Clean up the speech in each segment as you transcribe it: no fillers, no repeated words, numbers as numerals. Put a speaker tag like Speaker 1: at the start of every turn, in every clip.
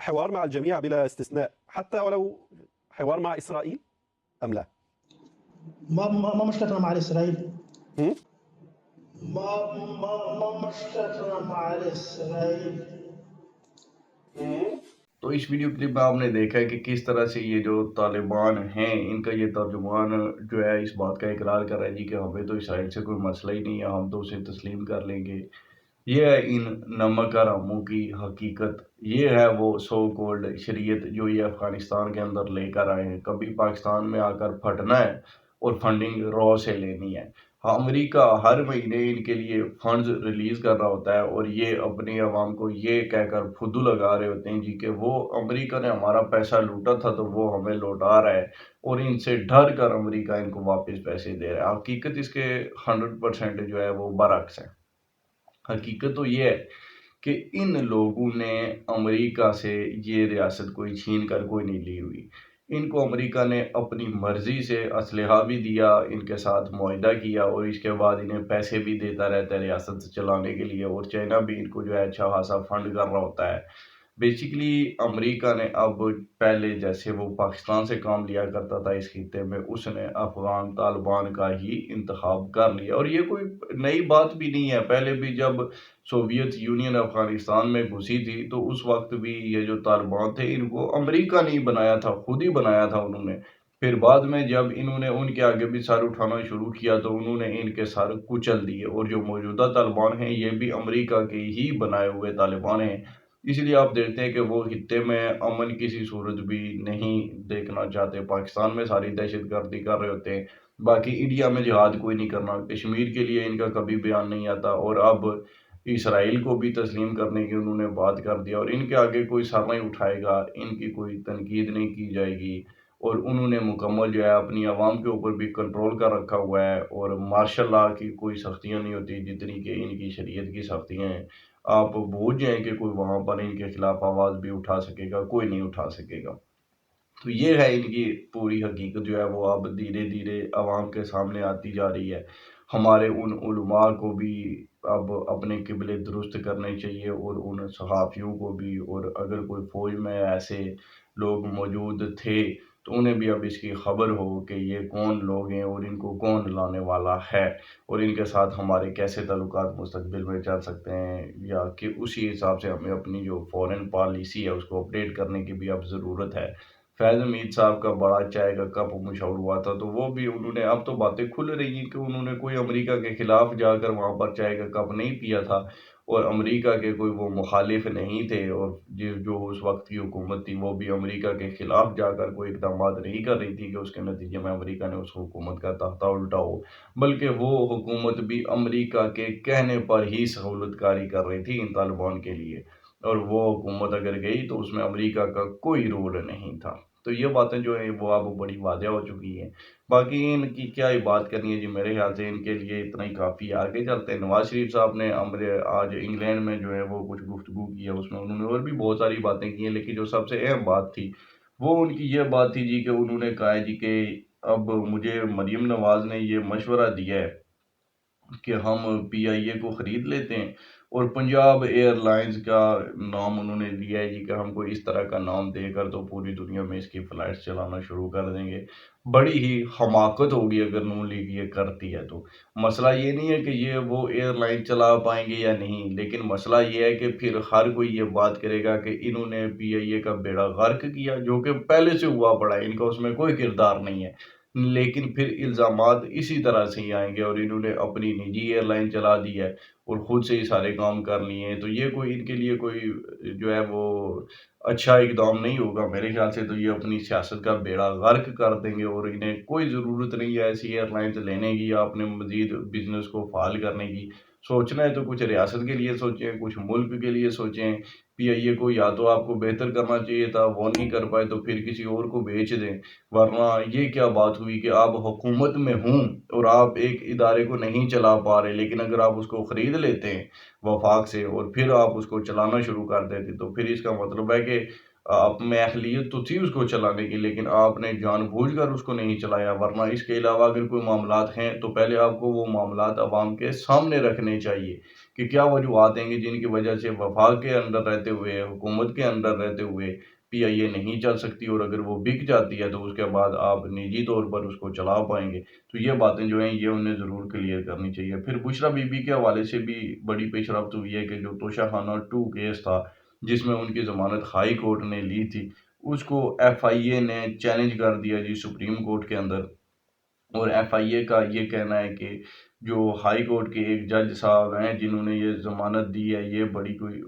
Speaker 1: حوار مع الجميع بلا استثناء، حتى ولو حوار مع إسرائيل أم لا؟
Speaker 2: ما مشكلتنا مع إسرائيل؟
Speaker 1: هم؟
Speaker 2: ما مشكلتنا مع إسرائيل؟
Speaker 3: تو اس ویڈیو کلپ میں آپ نے دیکھا ہے کہ کس طرح سے یہ جو طالبان ہیں ان کا یہ ترجمان جو ہے اس بات کا اقرار کر رہا ہے جی کہ ہمیں تو اسرائیل سے کوئی مسئلہ ہی نہیں ہے، ہم تو اسے تسلیم کر لیں گے۔ یہ ہے ان نمک حراموں کی حقیقت، یہ ہے وہ سو کولڈ شریعت جو یہ افغانستان کے اندر لے کر آئے ہیں۔ کبھی پاکستان میں آ کر پھٹنا ہے اور فنڈنگ رو سے لینی ہے۔ امریکہ ہر مہینے ان کے لیے فنڈز ریلیز کر رہا ہوتا ہے اور یہ اپنی عوام کو یہ کہہ کر پھدو لگا رہے ہوتے ہیں جی کہ وہ امریکہ نے ہمارا پیسہ لوٹا تھا تو وہ ہمیں لوٹا رہا ہے، اور ان سے ڈر کر امریکہ ان کو واپس پیسے دے رہا ہے۔ حقیقت اس کے 100% جو ہے وہ برعکس ہے۔ حقیقت تو یہ ہے کہ ان لوگوں نے امریکہ سے یہ ریاست کوئی چھین کر کوئی نہیں لی ہوئی۔ ان کو امریکہ نے اپنی مرضی سے اسلحہ بھی دیا، ان کے ساتھ معاہدہ کیا، اور اس کے بعد انہیں پیسے بھی دیتا رہتا ہے ریاست چلانے کے لیے، اور چائنا بھی ان کو جو ہے اچھا خاصا فنڈ کر رہا ہوتا ہے۔ بیسیکلی امریکہ نے اب پہلے جیسے وہ پاکستان سے کام لیا کرتا تھا اس خطے میں، اس نے افغان طالبان کا ہی انتخاب کر لیا، اور یہ کوئی نئی بات بھی نہیں ہے۔ پہلے بھی جب سوویت یونین افغانستان میں گھسی تھی تو اس وقت بھی یہ جو طالبان تھے ان کو امریکہ نہیں بنایا تھا، خود ہی بنایا تھا انہوں نے۔ پھر بعد میں جب انہوں نے ان کے آگے بھی سر اٹھانا شروع کیا تو انہوں نے ان کے سر کچل دیے، اور جو موجودہ طالبان ہیں یہ بھی امریکہ کے ہی بنائے ہوئے طالبان ہیں۔ اس لیے آپ دیکھتے ہیں کہ وہ خطے میں امن کسی صورت بھی نہیں دیکھنا چاہتے، پاکستان میں ساری دہشت گردی کر رہے ہوتے ہیں، باقی انڈیا میں جہاد کوئی نہیں کرنا، کشمیر کے لیے ان کا کبھی بیان نہیں آتا، اور اب اسرائیل کو بھی تسلیم کرنے کی انہوں نے بات کر دیا، اور ان کے آگے کوئی سر نہیں اٹھائے گا، ان کی کوئی تنقید نہیں کی جائے گی، اور انہوں نے مکمل جو ہے اپنی عوام کے اوپر بھی کنٹرول کر رکھا ہوا ہے، اور مارشل لا کی کوئی سختیاں نہیں ہوتی جتنی کہ ان کی شریعت کی سختیاں ہیں۔ آپ بھول جائیں کہ کوئی وہاں پر ان کے خلاف آواز بھی اٹھا سکے گا، کوئی نہیں اٹھا سکے گا۔ تو یہ ہے ان کی پوری حقیقت جو ہے وہ اب دھیرے دھیرے عوام کے سامنے آتی جا رہی ہے۔ ہمارے ان علماء کو بھی اب اپنے قبلے درست کرنے چاہیے، اور ان صحافیوں کو بھی، اور اگر کوئی فوج میں ایسے لوگ موجود تھے تو انہیں بھی اب اس کی خبر ہو کہ یہ کون لوگ ہیں اور ان کو کون لانے والا ہے، اور ان کے ساتھ ہمارے کیسے تعلقات مستقبل میں چل سکتے ہیں، یا کہ اسی حساب سے ہمیں اپنی جو فورن پالیسی ہے اس کو اپڈیٹ کرنے کی بھی اب ضرورت ہے۔ فیض حمید صاحب کا بڑا چائے کا کپ مشہور ہوا تھا تو وہ بھی انہوں نے، اب تو باتیں کھل رہی ہیں کہ انہوں نے کوئی امریکہ کے خلاف جا کر وہاں پر چائے کا کپ نہیں پیا تھا، اور امریکہ کے کوئی وہ مخالف نہیں تھے، اور جو اس وقت کی حکومت تھی وہ بھی امریکہ کے خلاف جا کر کوئی اقدامات نہیں کر رہی تھی کہ اس کے نتیجے میں امریکہ نے اس حکومت کا تختہ الٹا ہو، بلکہ وہ حکومت بھی امریکہ کے کہنے پر ہی سہولت کاری کر رہی تھی ان طالبان کے لیے، اور وہ حکومت اگر گئی تو اس میں امریکہ کا کوئی رول نہیں تھا۔ تو یہ باتیں جو ہیں وہ اب بڑی واضح ہو چکی ہیں۔ باقی ان کی کیا ہی بات کرنی ہے جی، میرے خیال سے ان کے لیے اتنا ہی کافی ہے۔ آگے چلتے ہیں، نواز شریف صاحب نے آج انگلینڈ میں جو ہے وہ کچھ گفتگو کی ہے، اس میں انہوں نے اور بھی بہت ساری باتیں کی ہیں، لیکن جو سب سے اہم بات تھی وہ ان کی یہ بات تھی جی کہ انہوں نے کہا ہے جی کہ اب مجھے مریم نواز نے یہ مشورہ دیا ہے کہ ہم پی آئی اے کو خرید لیتے ہیں، اور پنجاب ایئر لائنز کا نام انہوں نے لیا ہے جی کہ ہم کو اس طرح کا نام دے کر تو پوری دنیا میں اس کی فلائٹس چلانا شروع کر دیں گے۔ بڑی ہی حماقت ہوگی اگر نون لیگ یہ کرتی ہے تو۔ مسئلہ یہ نہیں ہے کہ یہ وہ ایئر لائن چلا پائیں گے یا نہیں، لیکن مسئلہ یہ ہے کہ پھر ہر کوئی یہ بات کرے گا کہ انہوں نے پی آئی اے کا بیڑا غرق کیا، جو کہ پہلے سے ہوا پڑا ہے، ان کا اس میں کوئی کردار نہیں ہے، لیکن پھر الزامات اسی طرح سے ہی آئیں گے، اور انہوں نے اپنی نجی ایئر لائن چلا دی ہے اور خود سے ہی سارے کام کر لیے ہیں، تو یہ کوئی ان کے لیے کوئی جو ہے وہ اچھا اقدام نہیں ہوگا میرے خیال سے۔ تو یہ اپنی سیاست کا بیڑا غرق کر دیں گے، اور انہیں کوئی ضرورت نہیں ہے ایسی ایئر لائنز لینے کی یا اپنے مزید بزنس کو فعال کرنے کی۔ سوچنا ہے تو کچھ ریاست کے لیے سوچیں، کچھ ملک کے لیے سوچیں۔ پی آئی اے کو یا تو آپ کو بہتر کرنا چاہیے تھا، وہ نہیں کر پائے تو پھر کسی اور کو بیچ دیں، ورنہ یہ کیا بات ہوئی کہ آپ حکومت میں ہوں اور آپ ایک ادارے کو نہیں چلا پا رہے، لیکن اگر آپ اس کو خرید لیتے ہیں وفاق سے اور پھر آپ اس کو چلانا شروع کر دیتے تو پھر اس کا مطلب ہے کہ آپ میں اہلیت تو تھی اس کو چلانے کی، لیکن آپ نے جان بوجھ کر اس کو نہیں چلایا، ورنہ اس کے علاوہ اگر کوئی معاملات ہیں تو پہلے آپ کو وہ معاملات عوام کے سامنے رکھنے چاہیے کہ کیا وجوہات ہیں کہ جن کی وجہ سے وفاق کے اندر رہتے ہوئے، حکومت کے اندر رہتے ہوئے پی آئی اے نہیں چل سکتی، اور اگر وہ بک جاتی ہے تو اس کے بعد آپ نجی طور پر اس کو چلا پائیں گے۔ تو یہ باتیں جو ہیں یہ انہیں ضرور کلیئر کرنی چاہیے۔ پھر بشریٰ بی بی کے حوالے سے بھی بڑی پیش رفت ہوئی ہے کہ جو توشہ خانہ 2 کیس تھا جس میں ان کی ضمانت ہائی کورٹ نے لی تھی، اس کو ایف آئی اے نے چیلنج کر دیا جی سپریم کورٹ کے اندر، اور ایف آئی اے کا یہ کہنا ہے کہ جو ہائی کورٹ کے ایک جج صاحب ہیں جنہوں نے یہ ضمانت دی ہے، یہ بڑی کوئی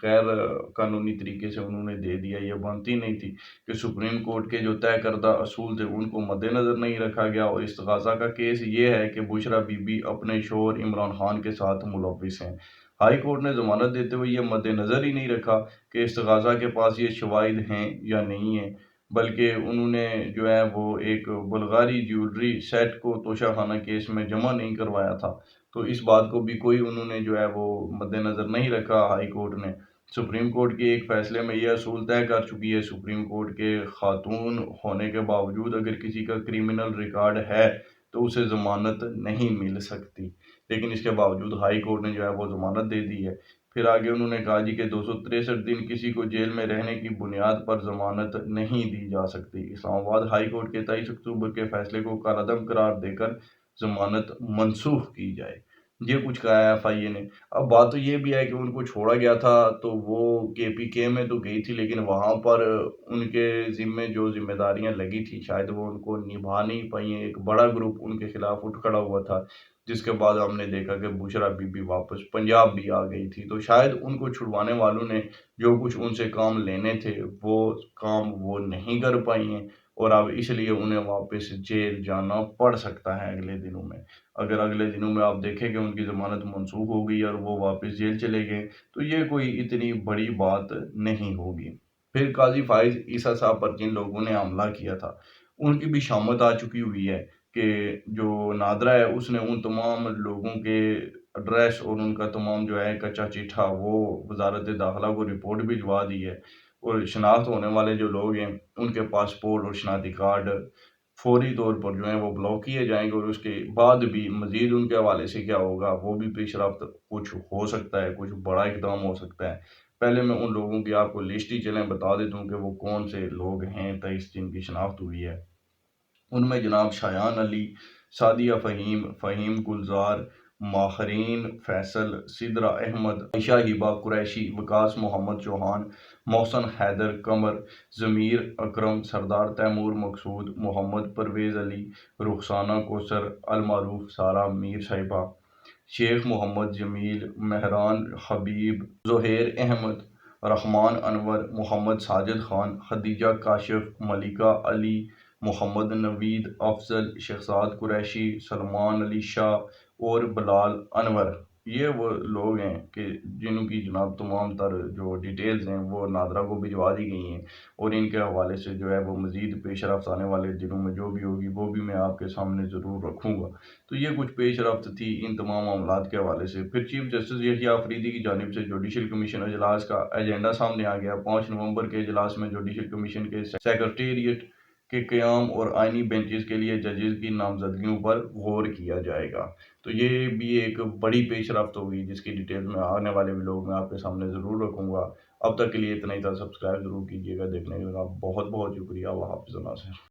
Speaker 3: غیر قانونی طریقے سے انہوں نے دے دیا، یہ بنتی نہیں تھی کہ سپریم کورٹ کے جو طے کردہ اصول تھے ان کو مد نظر نہیں رکھا گیا۔ اور استغاثہ کا کیس یہ ہے کہ بشریٰ بی بی اپنے شوہر عمران خان کے ساتھ ملوث ہیں۔ ہائی کورٹ نے ضمانت دیتے ہوئے یہ مد نظر ہی نہیں رکھا کہ استغاثہ کے پاس یہ شواہد ہیں یا نہیں ہیں، بلکہ انہوں نے جو ہے وہ ایک بلغاری جیولری سیٹ کو توشہ خانہ کیس میں جمع نہیں کروایا تھا، تو اس بات کو بھی کوئی انہوں نے جو ہے وہ مد نظر نہیں رکھا ہائی کورٹ نے۔ سپریم کورٹ کے ایک فیصلے میں یہ اصول طے کر چکی ہے سپریم کورٹ کے خاتون ہونے کے باوجود اگر کسی کا کریمنل ریکارڈ ہے تو اسے ضمانت نہیں مل سکتی، لیکن اس کے باوجود ہائی کورٹ نے جو ہے وہ ضمانت دے دی ہے۔ پھر آگے انہوں نے کہا جی کہ 263 دن کسی کو جیل میں رہنے کی بنیاد پر ضمانت نہیں دی جا سکتی۔ اسلام آباد ہائی کورٹ کے 23 اکتوبر کے فیصلے کو کالعدم قرار دے کر ضمانت منسوخ کی جائے، یہ کچھ کہا ہے ایف آئی اے نے۔ اب بات تو یہ بھی ہے کہ ان کو چھوڑا گیا تھا تو وہ کے پی کے میں تو گئی تھی، لیکن وہاں پر ان کے ذمے جو ذمہ داریاں لگی تھی شاید وہ ان کو نبھا نہیں پائی ہیں۔ ایک بڑا گروپ ان کے خلاف اٹھ کھڑا ہوا تھا، جس کے بعد ہم نے دیکھا کہ بشریٰ بی بی واپس پنجاب بھی آ گئی تھی، تو شاید ان کو چھڑوانے والوں نے جو کچھ ان سے کام لینے تھے وہ کام وہ نہیں کر پائی ہیں، اور اب اس لیے انہیں واپس جیل جانا پڑ سکتا ہے اگلے دنوں میں۔ اگر اگلے دنوں میں آپ دیکھیں کہ ان کی ضمانت منسوخ ہو گئی اور وہ واپس جیل چلے گئے تو یہ کوئی اتنی بڑی بات نہیں ہوگی۔ پھر قاضی فائز عیسیٰ صاحب پر جن لوگوں نے حملہ کیا تھا ان کی بھی شامت آ چکی ہوئی ہے کہ جو نادرا ہے اس نے ان تمام لوگوں کے ایڈریس اور ان کا تمام جو ہے کچا چٹھا وہ وزارت داخلہ کو رپورٹ بھجوا دی ہے، اور شناخت ہونے والے جو لوگ ہیں ان کے پاسپورٹ اور شناختی کارڈ فوری طور پر جو ہیں وہ بلاک کیے جائیں گے، اور اس کے بعد بھی مزید ان کے حوالے سے کیا ہوگا وہ بھی پیش رفت کچھ ہو سکتا ہے، کچھ بڑا اقدام ہو سکتا ہے۔ پہلے میں ان لوگوں کی آپ کو لسٹ ہی چلیں بتا دیتا ہوں کہ وہ کون سے لوگ ہیں 23 جن کی شناخت ہوئی ہے۔ ان میں جناب شایان علی، سعدیہ فہیم، فہیم گلزار، ماہرین فیصل، سدرہ احمد، عائشہ ہبہ قریشی، وکاس محمد چوہان، محسن حیدر قمر، ضمیر اکرم، سردار تیمور مقصود، محمد پرویز علی، رخسانہ کوثر، المعروف سارہ، میر صاحبہ، شیخ محمد جمیل، مہران حبیب، زہیر احمد، رحمان انور، محمد ساجد خان، خدیجہ کاشف، ملکہ علی، محمد نوید افضل، شہزاد قریشی، سلمان علی شاہ اور بلال انور۔ یہ وہ لوگ ہیں کہ جن کی جناب تمام تر جو ڈیٹیلز ہیں وہ نادرا کو بھجوا دی گئی ہیں، اور ان کے حوالے سے جو ہے وہ مزید پیش رفت آنے والے دنوں میں جو بھی ہوگی وہ بھی میں آپ کے سامنے ضرور رکھوں گا۔ تو یہ کچھ پیش رفت تھی ان تمام معاملات کے حوالے سے۔ پھر چیف جسٹس یحییٰ آفریدی کی جانب سے جوڈیشل کمیشن اجلاس کا ایجنڈا سامنے آ گیا۔ 5 نومبر کے اجلاس میں جوڈیشل کمیشن کے سیکریٹریٹ کے قیام اور آئینی بینچز کے لیے ججز کی نامزدگیوں پر غور کیا جائے گا۔ تو یہ بھی ایک بڑی پیش رفت ہوگی جس کی ڈیٹیل میں آنے والے ویلوگ میں آپ کے سامنے ضرور رکھوں گا۔ اب تک کے لیے اتنا ہی تھا، سبسکرائب ضرور کیجیے گا۔ دیکھنے کا بہت بہت شکریہ۔ اللہ حافظ۔